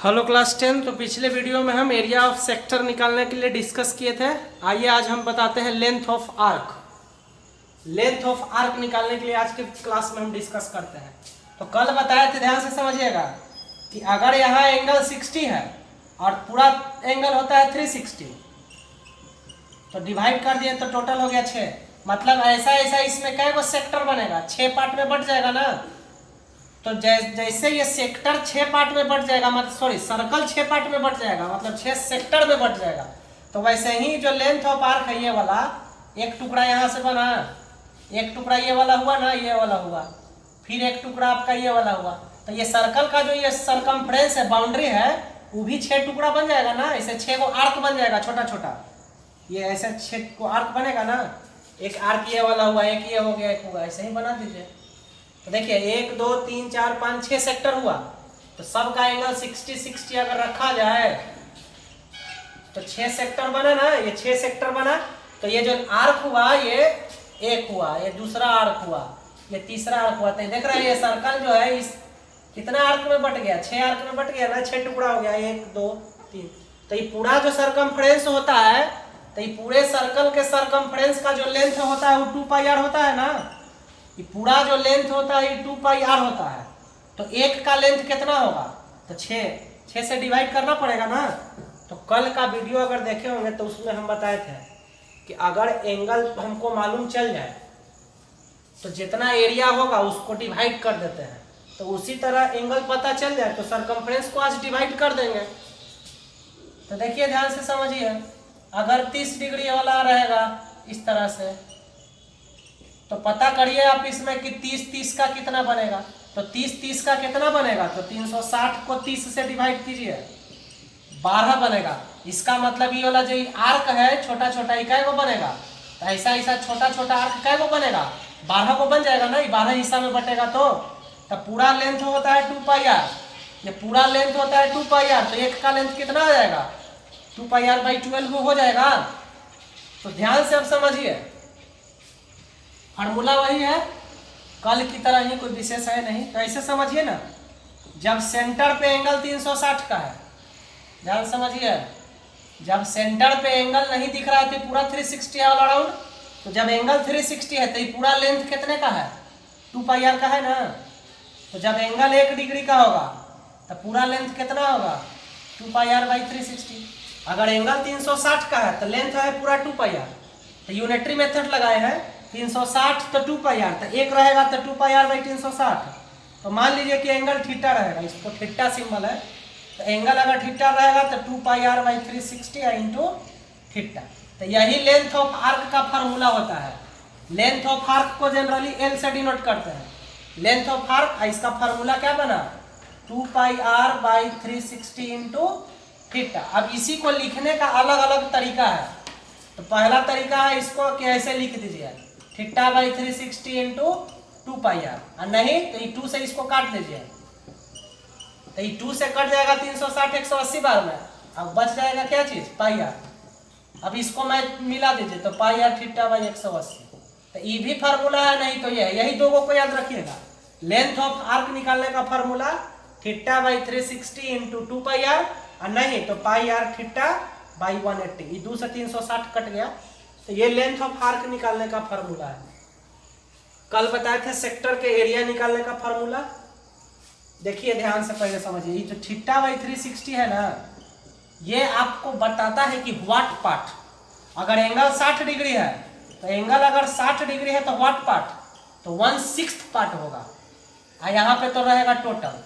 Hello class 10। तो पिछले video में हम एरिया ऑफ सेक्टर निकालने के लिए डिस्कस किए थे। आइए आज हम बताते हैं length of arc. Length of arc निकालने के लिए आज के क्लास में हम डिस्कस करते हैं। तो कल बताए थे, ध्यान से समझिएगा, कि अगर यहाँ एंगल 60 है और पूरा एंगल होता है 360, तो डिवाइड कर दिए तो टोटल हो गया 6। मतलब ऐसा ऐसा इसमें कै गो सेक्टर बनेगा, 6 पार्ट में बट जाएगा ना। तो जैसे ये सेक्टर 6 पार्ट में बट जाएगा, मतलब सॉरी सर्कल 6 पार्ट में बट जाएगा, मतलब 6 सेक्टर में बट जाएगा। तो वैसे ही जो लेंथ ऑफ आर्क है ये वाला, एक टुकड़ा यहाँ से बना, एक टुकड़ा ये वाला हुआ ना, ये वाला हुआ, फिर एक टुकड़ा आपका ये वाला हुआ। तो ये सर्कल का जो ये सरकमफ्रेंस है, बाउंड्री है, वो भी 6 टुकड़ा बन जाएगा ना। ऐसे 6 को आर्क बन जाएगा छोटा छोटा, ये ऐसे 6 को आर्क बनेगा ना। एक आर्क ये वाला हुआ, एक ये हो गया, एक हुआ, ऐसे ही बना दीजिए। तो देखिए 1 2 3 4 5 6 सेक्टर हुआ। तो सबका एंगल 60 60 अगर रखा जाए तो 6 सेक्टर बना ना, ये 6 सेक्टर बना। तो ये जो आर्क हुआ ये एक हुआ, ये दूसरा आर्क हुआ, ये तीसरा आर्क हुआ। तो देख रहे हैं ये सर्कल जो है इस कितना आर्क में बट गया, 6 आर्क में बट गया ना, 6 टुकड़ा हो गया, 1 2 3। तो ये पूरा जो सरकमफ्रेंस होता है, तो ये पूरे सर्कल के सरकमफ्रेंस का जो लेंथ होता है वो 2 पाई आर होता है ना। ये पूरा जो लेंथ होता है ये 2 पाई आर होता है। तो एक का लेंथ कितना होगा, तो 6 से डिवाइड करना पड़ेगा ना। तो कल का वीडियो अगर देखे होंगे तो उसमें हम बताए थे कि अगर एंगल हमको मालूम चल जाए तो जितना एरिया होगा उसको डिवाइड कर देते हैं। तो उसी तरह एंगल पता चल जाए तो सरकमफ्रेंस को आज डिवाइड कर देंगे। तो देखिए ध्यान से समझिए, अगर 30 डिग्री वाला रहेगा इस तरह से, तो पता करिए आप इसमें कि 30 का कितना बनेगा। तो 30 का कितना बनेगा, तो 360 को 30 से डिवाइड कीजिए, 12 बनेगा। इसका मतलब ये वाला जो आर्क है छोटा छोटा, ये कै गो बनेगा, तो ऐसा ऐसा छोटा छोटा आर्क कै गो बनेगा, 12 को बन जाएगा ना। ये 12 हिस्सा में बटेगा तो पूरा लेंथ होता है 2 पाई आर। ये पूरा लेंथ होता है 2 पाई आर। तो एक का लेंथ कितना आ जाएगा, 2 पाई आर बाई 12 हो जाएगा। तो ध्यान से अब समझिए, फार्मूला वही है, कल की तरह ही, कोई विशेष है नहीं। तो ऐसे समझिए ना, जब सेंटर पे एंगल 360 का है, ध्यान समझिए, जब सेंटर पे एंगल नहीं दिख रहा है तो पूरा 360 है ऑल अराउंड। तो जब एंगल 360 है तो ये पूरा लेंथ कितने का है, 2 पाई आर का है ना। तो जब एंगल 1 डिग्री का होगा तो पूरा लेंथ कितना होगा, 2 पाई आर बाई 360। अगर एंगल 360 का है तो लेंथ है पूरा 2 पाई आर। तो यूनिटरी मेथड लगाए हैं, 360 तो 2 पाई आर, तो एक रहेगा तो 2 पाई आर बाई 360। तो मान लीजिए कि एंगल थीटा रहेगा, इसको थीटा सिंबल है। तो एंगल अगर थीटा रहेगा तो 2 pi R by 360 into theta. तो यही लेंथ ऑफ आर्क का फार्मूला होता है। लेंथ ऑफ आर्क को जनरली एल से डिनोट करते हैं। लेंथ ऑफ आर्क, इसका फार्मूला क्या बना, 2 pi R by 360 into theta. अब इसी को लिखने का अलग अलग तरीका है। तो पहला तरीका है इसको कि ऐसे लिख दीजिए, theta by 360 into 2 pi r, और नहीं तो ये 2 से इसको काट दीजिए। तो ये 2 से कट जाएगा 360 180 बार में, अब बच जाएगा क्या चीज, पाई आर। अब इसको मैं मिला दीजिए तो पाई आर थीटा बाई 180। तो ये भी फार्मूला है, नहीं तो ये है। यही दो को याद रखिएगा। लेंथ ऑफ आर्क निकालने का formula theta by 360 into 2 pi r, और नहीं तो पाई आर थीटा बाई 180। ये 2 से 360 कट गया। तो ये लेंथ ऑफ आर्क निकालने का फार्मूला है। कल बताए थे सेक्टर के एरिया निकालने का फार्मूला। देखिए ध्यान से पहले समझिए, ये जो थीटा बाई 360 है ना, ये आपको बताता है कि व्हाट पार्ट। अगर एंगल 60 डिग्री है तो एंगल अगर 60 डिग्री है तो व्हाट पार्ट, तो 1/6 पार्ट होगा। यहाँ पे तो रहेगा टोटल।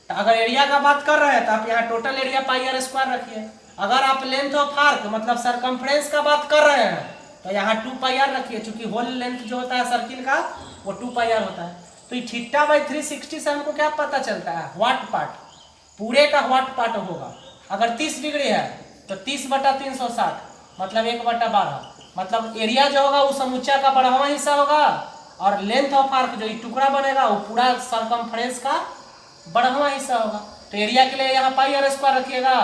तो अगर एरिया का बात कर रहे हैं तो आप यहाँ total area pi r square रखिए। अगर आप लेंथ ऑफ आर्क मतलब सरकमफ्रेंस का बात कर रहे हैं तो यहाँ 2 पाई आर रखिए, क्योंकि होल लेंथ जो होता है सर्किल का वो 2 पाई आर होता है। तो ये थीटा बाई 360 से हमको क्या पता चलता है, व्हाट पार्ट, पूरे का व्हाट पार्ट होगा। अगर 30 डिग्री है तो 30 बटा 360 मतलब 1 बटा 12, मतलब एरिया जो होगा वो समुच्चा का बढ़ावा हिस्सा होगा, और लेंथ ऑफ आर्क जो टुकड़ा बनेगा वो पूरा सरकमफ्रेंस का बढ़ावा हिस्सा होगा। तो एरिया के लिए यहाँ पाई आर स्क्वायर रखिएगा,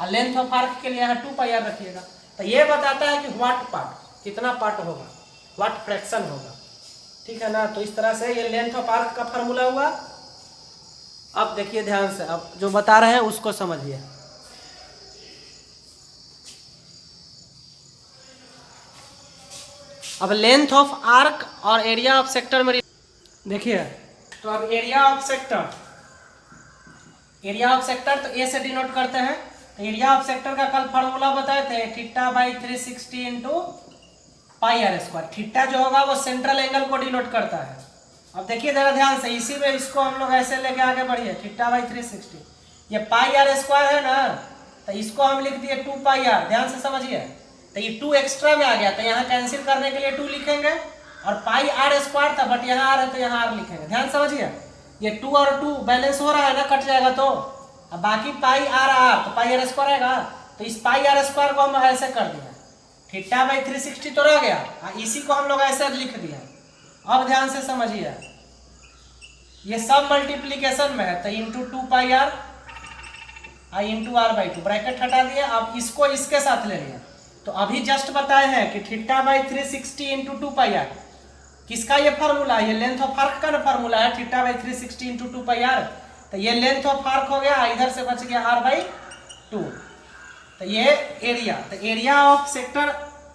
और लेंथ ऑफ आर्क के लिए यहाँ 2 पाई आर रखिएगा। तो ये बताता है कि व्हाट पार्ट, कितना पार्ट होगा, व्हाट फ्रैक्शन होगा, ठीक है ना। तो इस तरह से ये लेंथ ऑफ आर्क का फार्मूला हुआ। अब देखिए ध्यान से, अब जो बता रहे हैं उसको समझिए। अब लेंथ ऑफ आर्क और एरिया ऑफ सेक्टर में देखिए, तो अब एरिया ऑफ सेक्टर तो ए से डिनोट करते हैं। तो एरिया ऑफ सेक्टर का कल फार्मूला बताए थे, theta by 360 into pi r square. Theta जो होगा वो सेंट्रल एंगल को डिनोट करता है। अब देखिए जरा ध्यान से, इसी में इसको हम लोग ऐसे लेके आगे बढ़िए, थीटा बाई 360, ये पाई आर स्क्वायर है ना, तो इसको हम लिख दिए 2 पाई आर। ध्यान से समझिए, तो ये 2 एक्स्ट्रा में आ गया, तो यहाँ कैंसिल करने के लिए 2 लिखेंगे, और पाई आर स्क्वायर था बट यहाँ आर है तो यहाँ आर लिखेंगे। ध्यान समझिए, ये 2 और 2 बैलेंस हो रहा है ना, कट जाएगा तो, अब बाकी पाई आर आर, तो पाई आर स्क्वायर आएगा। तो इस पाई आर स्क्वायर को हम ऐसे कर दिया, थीटा बाई 360 तो रह गया, इसी को हम लोग ऐसे लिख दिया। अब ध्यान से समझिए, ये सब मल्टीप्लीकेशन में है, तो into 2 pi r into r by 2, bracket हटा दिया। अब इसको इसके साथ ले लिया, तो अभी जस्ट बताए हैं कि theta by 360 into 2 pi r, किसका ये फार्मूला है, ये लेंथ ऑफ आर्क का ना फार्मूला है, theta by 360 into 2 pi r. तो ये लेंथ ऑफ आर्क हो गया, इधर से बच गया आर बाई 2। तो ये एरिया, तो एरिया ऑफ सेक्टर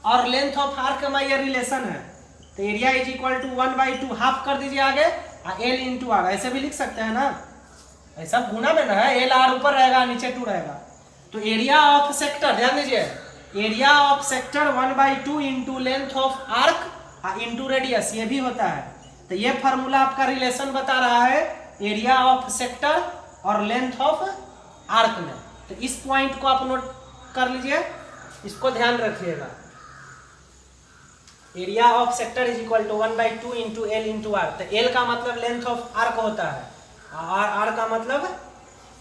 और लेंथ ऑफ आर्क में ये रिलेशन है। तो area is equal to 1/2, half कर दीजिए आगे, एल इंटू आर, ऐसे भी लिख सकते हैं ना, ऐसा गुना में ना है, एल आर ऊपर रहेगा नीचे 2 रहेगा। तो एरिया ऑफ सेक्टर, ध्यान दीजिए, area of sector 1/2 into length of arc into radius, ये भी होता है। तो ये फार्मूला आपका रिलेशन बता रहा है एरिया ऑफ सेक्टर और लेंथ ऑफ आर्क में। तो इस पॉइंट को आप नोट कर लीजिए, इसको ध्यान रखिएगा। Area of sector is equal to 1/2 into L into r. तो एल का मतलब लेंथ ऑफ आर्क होता है, और आर का मतलब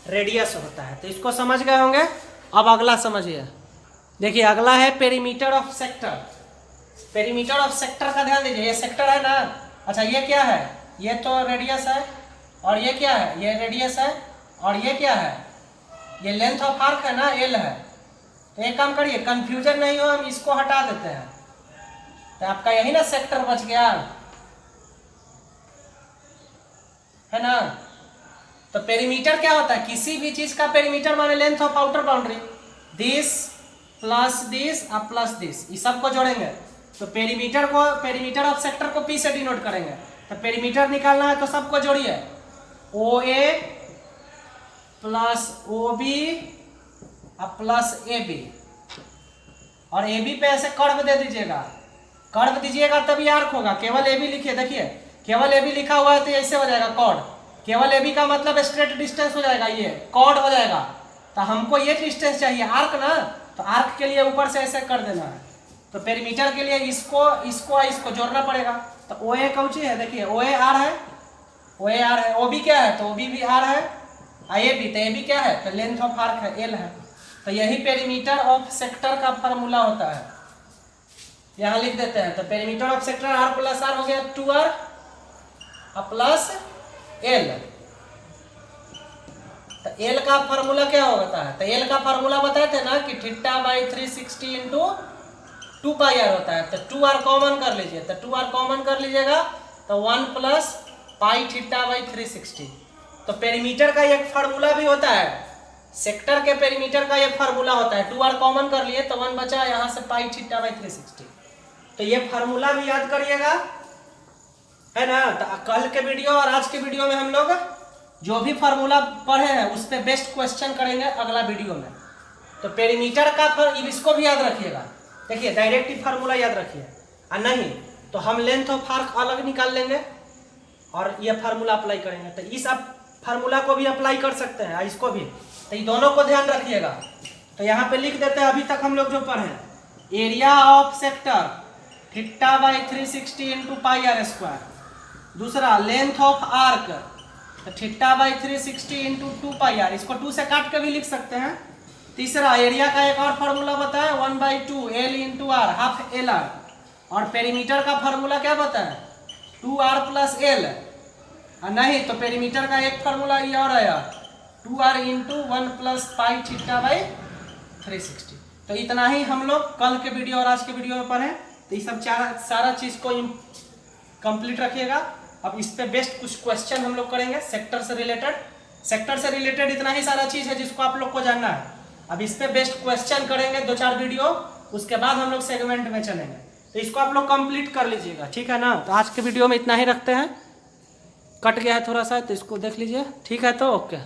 रेडियस होता है। तो इसको समझ गए होंगे। अब अगला समझिए, देखिए अगला है perimeter of sector. Perimeter of sector का ध्यान दीजिए, ये सेक्टर है ना, अच्छा ये क्या है, ये तो रेडियस है, और ये क्या है, ये रेडियस है, और ये क्या है, ये लेंथ ऑफ आर्क है ना, एल है। तो एक काम करिए, कंफ्यूजन नहीं हो, हम इसको हटा देते हैं, तो आपका यही ना सेक्टर बच गया है ना। तो पेरीमीटर क्या होता है, किसी भी चीज का पेरीमीटर माने length of outer boundary, this plus this और प्लस दिस, इस सब को जोड़ेंगे तो पेरीमीटर को, पेरीमीटर ऑफ सेक्टर को पी से डिनोट करेंगे। तो पेरीमीटर निकालना है तो सबको जोड़िए, O A plus O B plus A B, और ए बी पे ऐसे कर्व दे दीजिएगा, कर्व दीजिएगा तभी आर्क होगा। केवल ए बी लिखिए, देखिए केवल ए बी लिखा हुआ है तो ऐसे हो जाएगा कॉर्ड, केवल ए बी का मतलब स्ट्रेट डिस्टेंस हो जाएगा, ये कॉर्ड हो जाएगा। तो हमको ये डिस्टेंस चाहिए आर्क ना, तो आर्क के लिए ऊपर से ऐसे कर देना है। तो पेरीमीटर के लिए इसको जोड़ना पड़ेगा। तो ओ ए कौन सी है, देखिए ओ ए आर है, ओ ए आर है, ओ बी क्या है, तो ओ बी भी आर है, ए बी, तो ए बी क्या है, तो लेंथ ऑफ आर्क है, एल है। तो यही पेरीमीटर ऑफ सेक्टर का फार्मूला होता है, यहाँ लिख देते हैं। तो perimeter of sector r plus r हो गया 2r प्लस एल। तो एल का फार्मूला क्या होता है, तो एल का फार्मूला बताए थे ना कि theta by 360 into 2 pi r होता है। तो 2r कॉमन कर लीजिए, तो 2r कॉमन कर लीजिएगा तो 1 प्लस पाई थीटा बाई 360। तो पेरीमीटर का एक फार्मूला भी होता है, सेक्टर के पेरीमीटर का एक फार्मूला होता है, 2r कॉमन कर लिए तो 1 बचा, यहाँ से पाई थीटा बाई 360। तो ये फार्मूला भी याद करिएगा, है ना। तो कल के वीडियो और आज के वीडियो में हम लोग जो भी फार्मूला पढ़े हैं उस पर बेस्ट क्वेश्चन करेंगे अगला वीडियो में। तो पेरीमीटर का इसको भी याद रखिएगा, देखिए डायरेक्ट फार्मूला याद रखिए, और नहीं तो हम लेंथ ऑफ आर्क अलग निकाल लेंगे और ये फार्मूला अप्लाई करेंगे। तो इस फार्मूला को भी अप्लाई कर सकते हैं, इसको भी। तो ये दोनों को ध्यान रखिएगा। तो यहाँ पे लिख देते हैं अभी तक हम लोग जो पढ़े, area of sector theta by 360 into pi r square. दूसरा लेंथ ऑफ आर्क तो theta by 360 into 2 pi r, इसको 2 से काट के भी लिख सकते हैं। तीसरा एरिया का एक और फार्मूला बताया 1/2 L into r, half L r. और पेरीमीटर का फार्मूला क्या बताया 2r प्लस एल, और नहीं तो पेरीमीटर का एक फार्मूला ये और आया 2r into 1 plus pi theta by 360। तो इतना ही हम लोग कल के वीडियो और आज के वीडियो में पढ़े। तो ये सब सारा चीज को कंप्लीट रखिएगा। अब इस पे बेस्ट कुछ क्वेश्चन हम लोग करेंगे सेक्टर से रिलेटेड, सेक्टर से रिलेटेड इतना ही सारा चीज़ है जिसको आप लोग को जानना है। अब इस पे बेस्ट क्वेश्चन करेंगे 2-4 वीडियो, उसके बाद हम लोग सेगमेंट में चलेंगे। तो इसको आप लोग कंप्लीट कर लीजिएगा, ठीक है ना। तो आज के वीडियो में इतना ही रखते हैं, कट गया है थोड़ा सा तो इसको देख लीजिए, ठीक है। तो ओके।